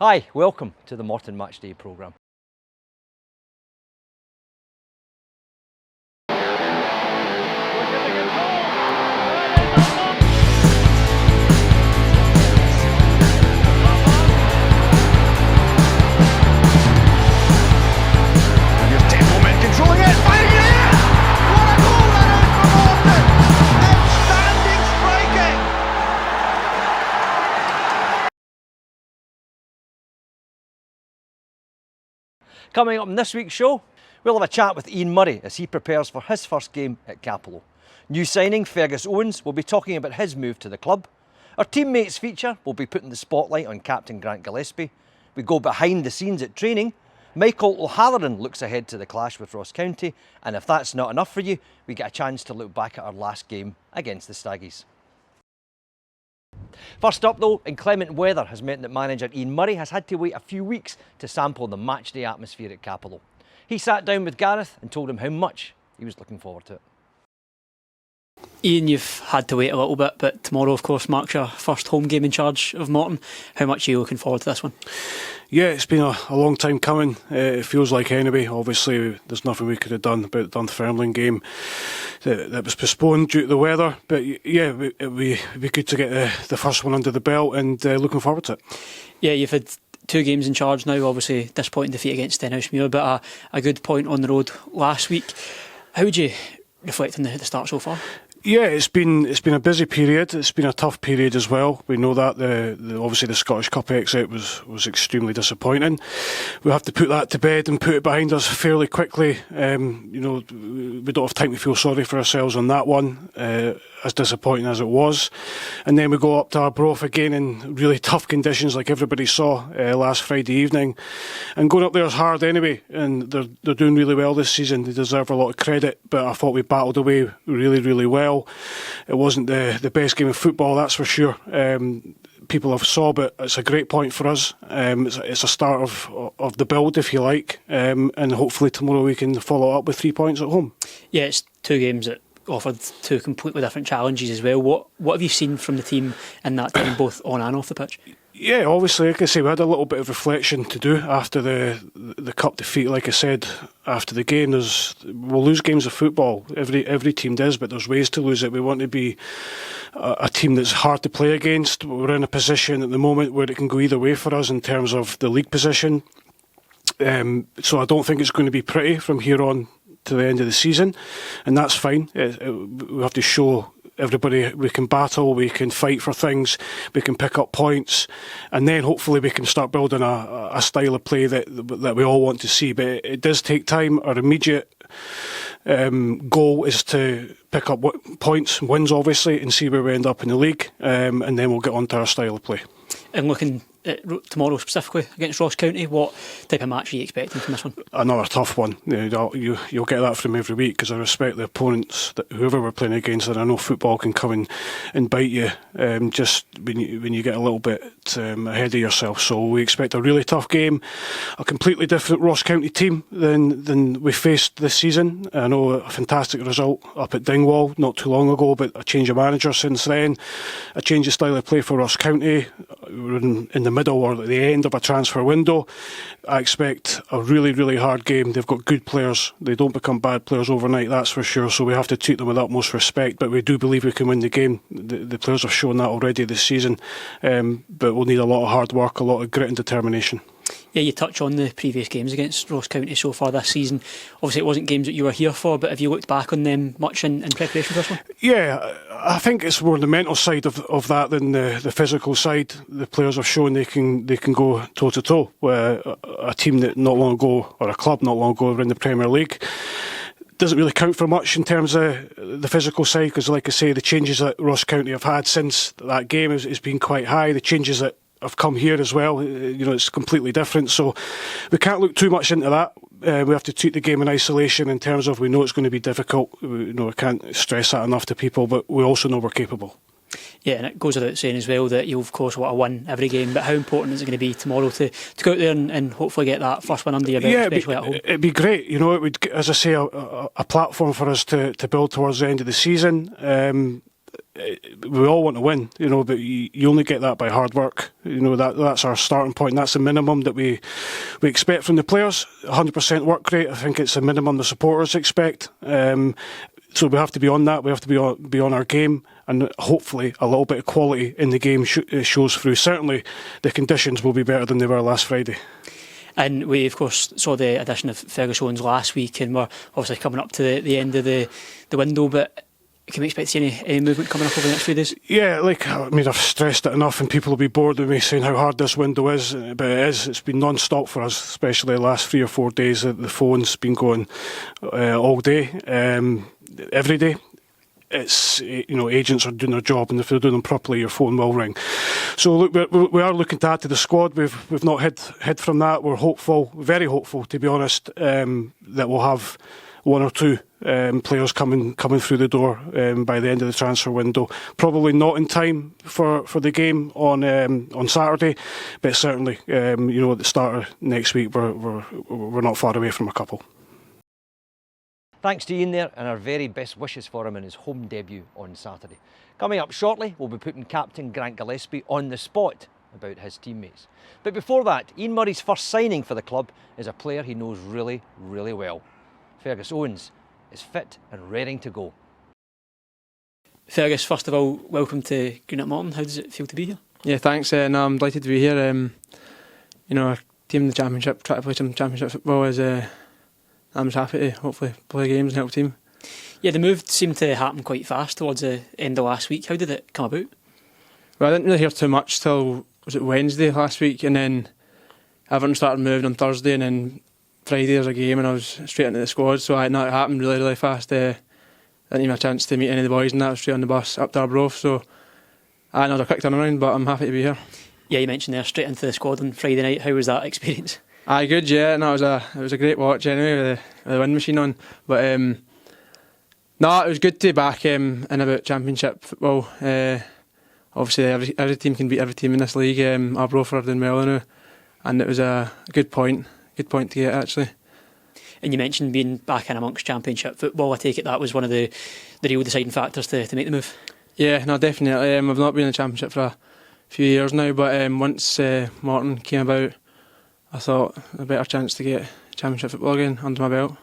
Hi, welcome to the Morton Matchday programme. Coming up in this week's show, we'll have a chat with Ian Murray as he prepares for his first game at Capello. New signing Fergus Owens will be talking about his move to the club. Our teammates feature will be putting the spotlight on Captain Grant Gillespie. We go behind the scenes at training. Michael O'Halloran looks ahead to the clash with Ross County, and if that's not enough for you, we get a chance to look back at our last game against the Staggies. First up though, inclement weather has meant that manager Ian Murray has had to wait a few weeks to sample the matchday atmosphere at Capello. He sat down with Gareth and told him how much he was looking forward to it. Ian, you've had to wait a little bit, but tomorrow of course marks your first home game in charge of Morton. How much are you looking forward to this one? Yeah, it's been a long time coming. It feels like anyway. Obviously, there's nothing we could have done about the Dunfermline game that was postponed due to the weather. But yeah, it'd be good to get the first one under the belt, and looking forward to it. Yeah, you've had 2 games in charge now. Obviously, disappointing defeat against Stenhousemuir, but a good point on the road last week. How would you reflect on the start so far? Yeah, it's been a busy period. It's been a tough period as well. We know that obviously the Scottish Cup exit was extremely disappointing. We have to put that to bed and put it behind us fairly quickly. We don't have time to feel sorry for ourselves on that one, as disappointing as it was. And then we go up to Arbroath again in really tough conditions, like everybody saw last Friday evening. And going up there is hard anyway, and they're doing really well this season. They deserve a lot of credit, but I thought we battled away really, really well. It wasn't the best game of football, that's for sure. People have saw, but it's a great point for us. It's a start of the build, if you like, and hopefully tomorrow we can follow up with 3 points at home. Yeah, it's 2 games that offered 2 completely different challenges as well. What have you seen from the team in that time, both on and off the pitch? Yeah, obviously, like I say, we had a little bit of reflection to do after the cup defeat. Like I said, after the game, we'll lose games of football. Every team does, but there's ways to lose it. We want to be a team that's hard to play against. We're in a position at the moment where it can go either way for us in terms of the league position. So I don't think it's going to be pretty from here on to the end of the season, and that's fine. We have to show everybody we can battle, we can fight for things, we can pick up points, and then hopefully we can start building a style of play that we all want to see. But it does take time. Our immediate goal is to pick up points, wins obviously, and see where we end up in the league, and then we'll get on to our style of play. And looking at tomorrow specifically against Ross County, what type of match are you expecting from this one? Another tough one. You'll get that from every week, because I respect the opponents, whoever we're playing against, and I know football can come and bite you just when you get a little bit ahead of yourself. So we expect a really tough game, a completely different Ross County team than we faced this season. I know a fantastic result up at Dingwall not too long ago, but a change of manager since then, a change of style of play for Ross County. We're in the middle or at the end of a transfer window. I expect a really, really hard game. They've got good players. They don't become bad players overnight, that's for sure. So we have to treat them with utmost respect. But we do believe we can win the game. The players have shown that already this season. But we'll need a lot of hard work, a lot of grit and determination. Yeah, you touch on the previous games against Ross County so far this season. Obviously it wasn't games that you were here for, but have you looked back on them much in preparation for this one? Yeah, I think it's more the mental side of that than the physical side. The players have shown they can go toe to toe with a team that not long ago, or a club not long ago, were in the Premier League. Doesn't really count for much in terms of the physical side, because like I say, the changes that Ross County have had since that game has been quite high. The changes that have come here as well, it's completely different. So we can't look too much into that. We have to treat the game in isolation in terms of, we know it's going to be difficult. We can't stress that enough to people, but we also know we're capable. Yeah, and it goes without saying as well that you of course want to win every game, but how important is it going to be tomorrow to go out there and hopefully get that first one under your belt, especially at home? It'd be great. It would, as I say, a platform for us to build towards the end of the season. we all want to win, but you only get that by hard work. That's our starting point. That's the minimum that we expect from the players. 100% work rate. I think it's the minimum the supporters expect. So we have to be on that. We have to be on our game, and hopefully a little bit of quality in the game shows through. Certainly, the conditions will be better than they were last Friday. And we, of course, saw the addition of Fergus Owens last week, and we're obviously coming up to the end of the window, but can we expect to see any movement coming up over the next few days? Yeah, I've stressed it enough, and people will be bored with me saying how hard this window is, but it is. It's been non-stop for us, especially the last 3 or 4 days. The phone's been going all day, every day. It's agents are doing their job, and if they're doing them properly, your phone will ring. So look, we are looking to add to the squad. We've not hid from that. We're hopeful, very hopeful, to be honest, that we'll have 1 or 2 players coming through the door by the end of the transfer window. Probably not in time for the game on Saturday, but certainly at the start of next week we're not far away from a couple. Thanks to Ian there, and our very best wishes for him in his home debut on Saturday. Coming up shortly, we'll be putting Captain Grant Gillespie on the spot about his teammates. But before that, Ian Murray's first signing for the club is a player he knows really, really well. Fergus Owens is fit and raring to go. Fergus, first of all, welcome to Green at Morton. How does it feel to be here? Yeah, thanks. No, I'm delighted to be here. Our team in the Championship, try to play some Championship football is. I'm just happy to hopefully play games and help the team. Yeah, the move seemed to happen quite fast towards the end of last week. How did it come about? Well, I didn't really hear too much till, was it Wednesday last week, and then everyone started moving on Thursday, and then Friday there's a game and I was straight into the squad, so it happened really, really fast. Didn't even have a chance to meet any of the boys, and that was straight on the bus up to Arbroath, so it was a quick turnaround, but I'm happy to be here. Yeah, you mentioned there straight into the squad on Friday night. How was that experience? Good, yeah. No, it was a great watch anyway with the wind machine on. But it was good to be back in about Championship football. Obviously, every team can beat every team in this league. Arbroath are doing well now, and it was a good point to get actually. And you mentioned being back in amongst Championship football. I take it that was one of the real deciding factors to make the move. Yeah, no, definitely. I've not been in the Championship for a few years now, but once Morton came about, I thought a better chance to get Championship football again under my belt.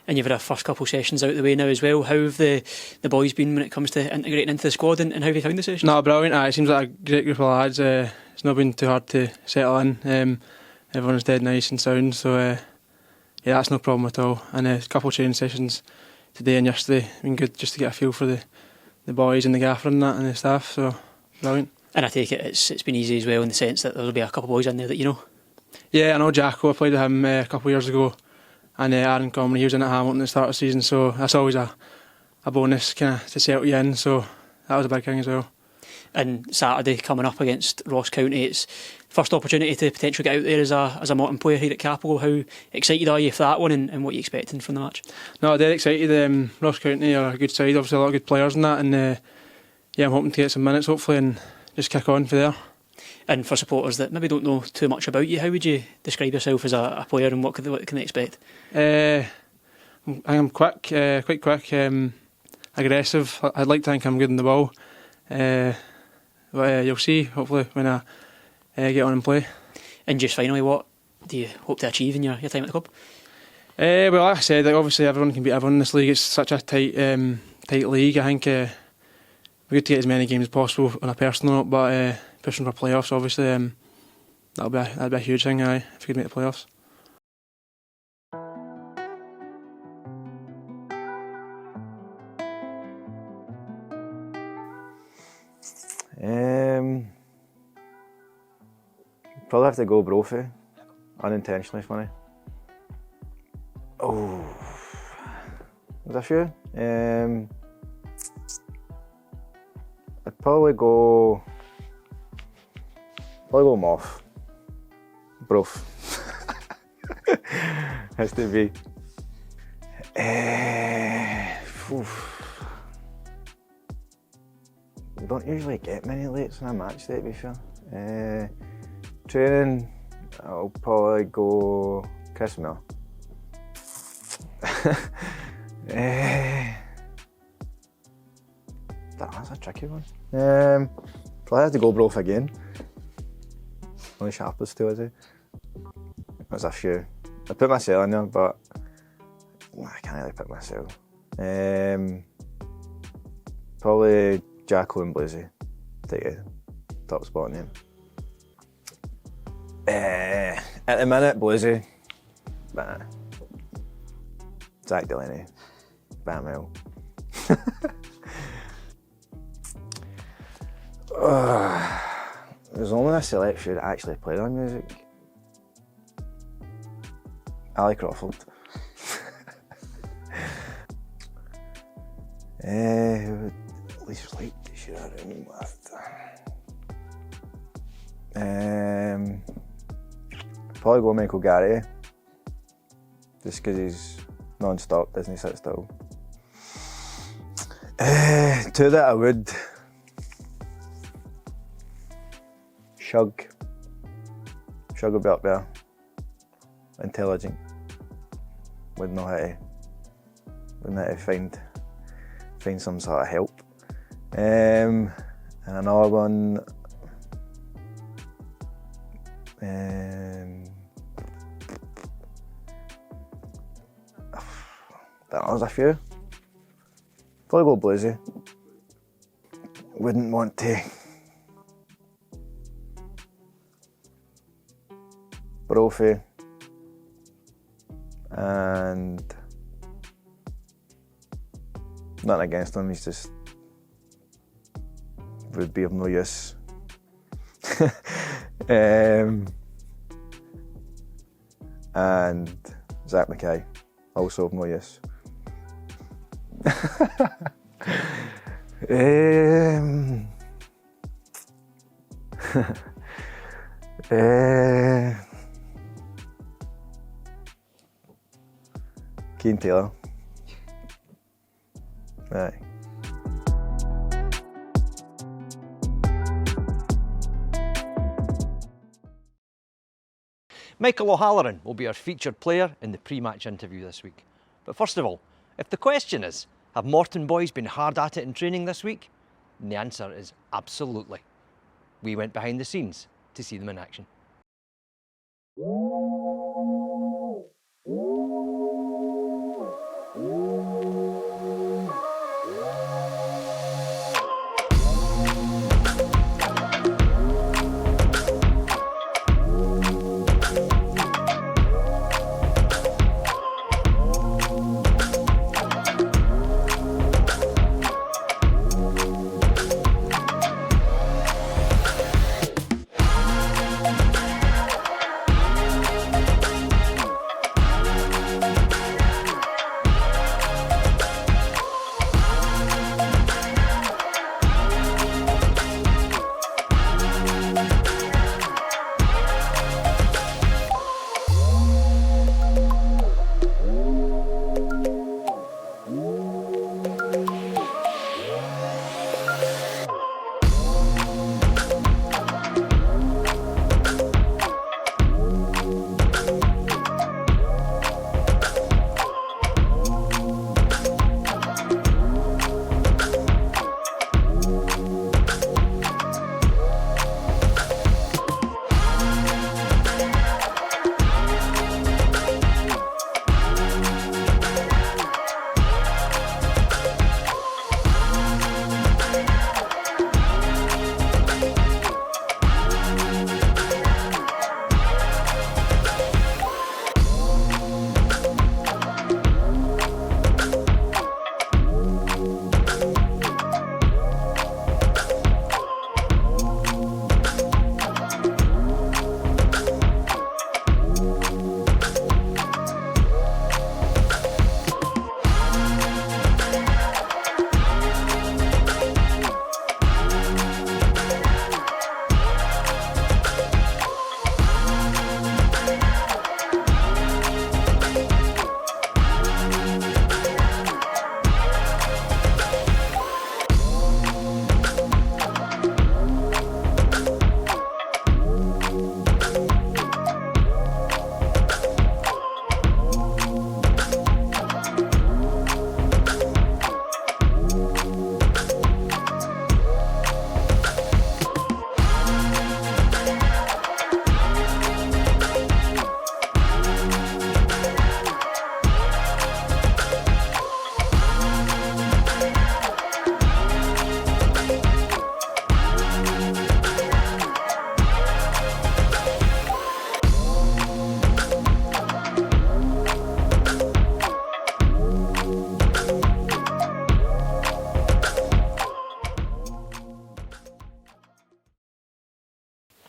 And you've had a first couple of sessions out of the way now as well. How have the boys been when it comes to integrating into the squad, and how have you found the sessions? No, brilliant. It seems like a great group of lads. It's not been too hard to settle in. Everyone's dead nice and sound, so that's no problem at all. And a couple of training sessions today and yesterday been good just to get a feel for the boys and the gaffer and that and the staff, so brilliant. And I take it it's been easy as well in the sense that there'll be a couple of boys in there that you know. Yeah, I know Jacko. I played with him a couple of years ago, and Aaron Comrie, he was in at Hamilton at the start of the season, so that's always a bonus kind of to settle you in, so that was a big thing as well. And Saturday coming up against Ross County, it's first opportunity to potentially get out there as a Morton player here at Capello. How excited are you for that one, and what are you expecting from the match? No, dead excited. Ross County are a good side, obviously a lot of good players in that, and I'm hoping to get some minutes hopefully and just kick on for there. And for supporters that maybe don't know too much about you, how would you describe yourself as a player, and what can they expect? I'm quick, quite quick, aggressive. I'd like to think I'm good in the ball. But you'll see, hopefully, when I get on and play. And just finally, what do you hope to achieve in your time at the club? Well, like I said, obviously everyone can beat everyone in this league. It's such a tight league. I think we're good to get as many games as possible on a personal note, but pushing for playoffs, obviously, that'd be a huge thing, if we could make the playoffs. Probably have to go Brophy, unintentionally funny. Oh, there's a few. I'd probably go Moff. Brof. Has to be. We don't usually get many lates on a match day, to be fair. Training, I'll probably go Chris Miller. That's a tricky one. Probably have to go Broth again. Only sharpest two, is he? There's a few. I put myself in there, but I can't really pick myself. Probably Jacko and Blazey. Take a top spot name. At the minute, Blazey. But Zach Delaney. Bamwell. There's only a select few that actually play their music. Ali Crawford. Who would least like to share a room with? Probably go Michael Garrity. Just because he's non-stop, doesn't sit still. Two that I would. Shug would be up there. Intelligent. Wouldn't know how to find some sort of help. And another one. There's a few. Probably go Blazey. Wouldn't want to. Brophy. And nothing against him, he's just would be of no use. And Zach Mackay, also of no use. Keane Taylor. Aye. Michael O'Halloran will be our featured player in the pre-match interview this week. But first of all, if the question is, have Morton boys been hard at it in training this week? And the answer is absolutely. We went behind the scenes to see them in action.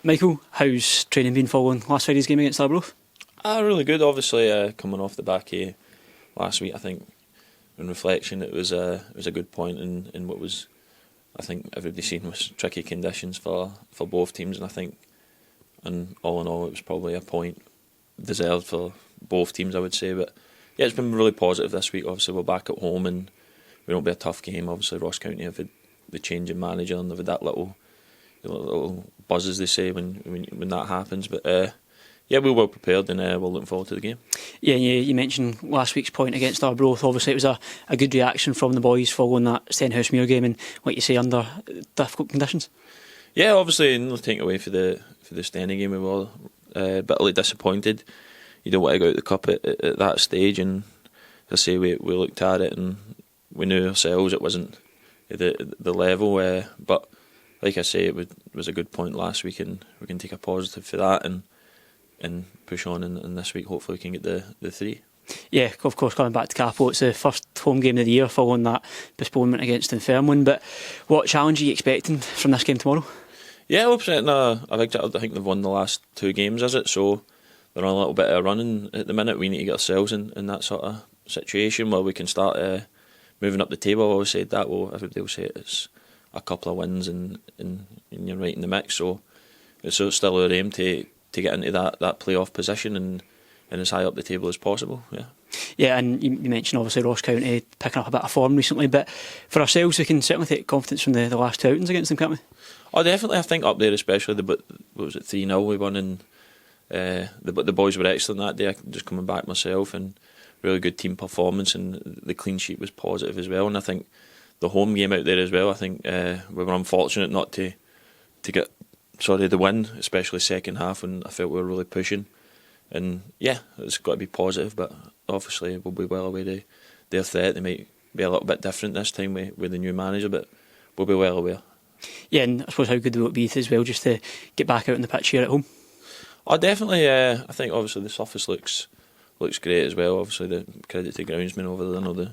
Michael, how's training been following last Friday's game against Arbroath? Really good, obviously, coming off the back of last week. I think in reflection it was a good point in what was, I think everybody seen was tricky conditions for both teams, and I think, and all in all, it was probably a point deserved for both teams, I would say. But yeah, it's been really positive this week. Obviously we're back at home and we won't be a tough game. Obviously Ross County have had the change in manager and they've had that little buzz, as they say, when that happens. But yeah, we're well prepared and we're looking forward to the game. Yeah, you mentioned last week's point against Arbroath. Obviously it was a good reaction from the boys following that Stenhousemuir game and, like you say, under difficult conditions. Yeah, obviously, no taking away for the Steny game, we were bitterly disappointed. You don't want to go out the cup at that stage, and as I say, we looked at it and we knew ourselves it wasn't the level, but like I say, it was a good point last week, and we can take a positive for that and push on, and this week hopefully we can get the 3. Yeah, of course, coming back to Capel, it's the first home game of the year following that postponement against Dunfermline. But what challenge are you expecting from this game tomorrow? Yeah, we're presenting a big challenge. I think they've won the last 2 games, is it? So they're on a little bit of a running at the minute. We need to get ourselves in that sort of situation where we can start moving up the table. I always said that. Well, everybody will say it's a couple of wins and you're right in the mix. So it's still our aim to get into that playoff position and as high up the table as possible. Yeah, and you mentioned obviously Ross County picking up a bit of form recently, but for ourselves we can certainly take confidence from the last 2 outings against them, can't we? Oh, definitely. I think up there, especially what was it, 3-0 we won, and the boys were excellent that day. Just coming back myself, and really good team performance, and the clean sheet was positive as well. And I think the home game out there as well, I think we were unfortunate not to get the win, especially second half, and I felt we were really pushing. And yeah, it's got to be positive, but obviously we'll be well aware their threat. They might be a little bit different this time with the new manager, but we'll be well aware. Yeah, and I suppose how good will it be as well just to get back out on the pitch here at home? Oh, definitely. I think obviously the surface looks great as well. Obviously the credit to groundsmen over there. I know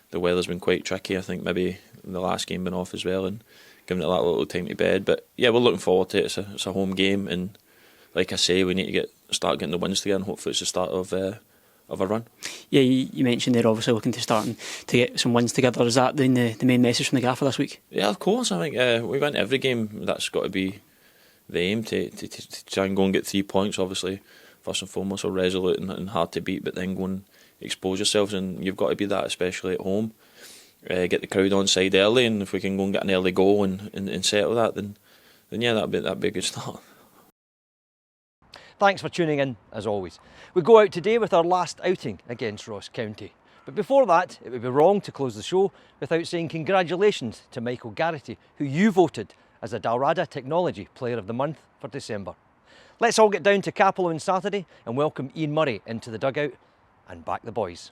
the weather's been quite tricky. I think maybe the last game been off as well and giving it that little time to bed. But yeah, we're looking forward to it. It's a home game, and like I say, we need to start getting the wins together, and hopefully it's the start of a run. Yeah, you mentioned they're obviously looking to start to get some wins together. Is that the main message from the gaffer this week? Yeah, of course. I think we went every game. That's got to be the aim, to try and go and get 3 points. Obviously, first and foremost, are resolute and hard to beat, but then go and expose yourselves, and you've got to be that, especially at home. Get the crowd on side early, and if we can go and get an early goal and settle that, then yeah, that'd be a good start. Thanks for tuning in, as always. We go out today with our last outing against Ross County. But before that, it would be wrong to close the show without saying congratulations to Michael Garrity, who you voted as a Dalrada Technology Player of the Month for December. Let's all get down to Capel on Saturday and welcome Ian Murray into the dugout and back the boys.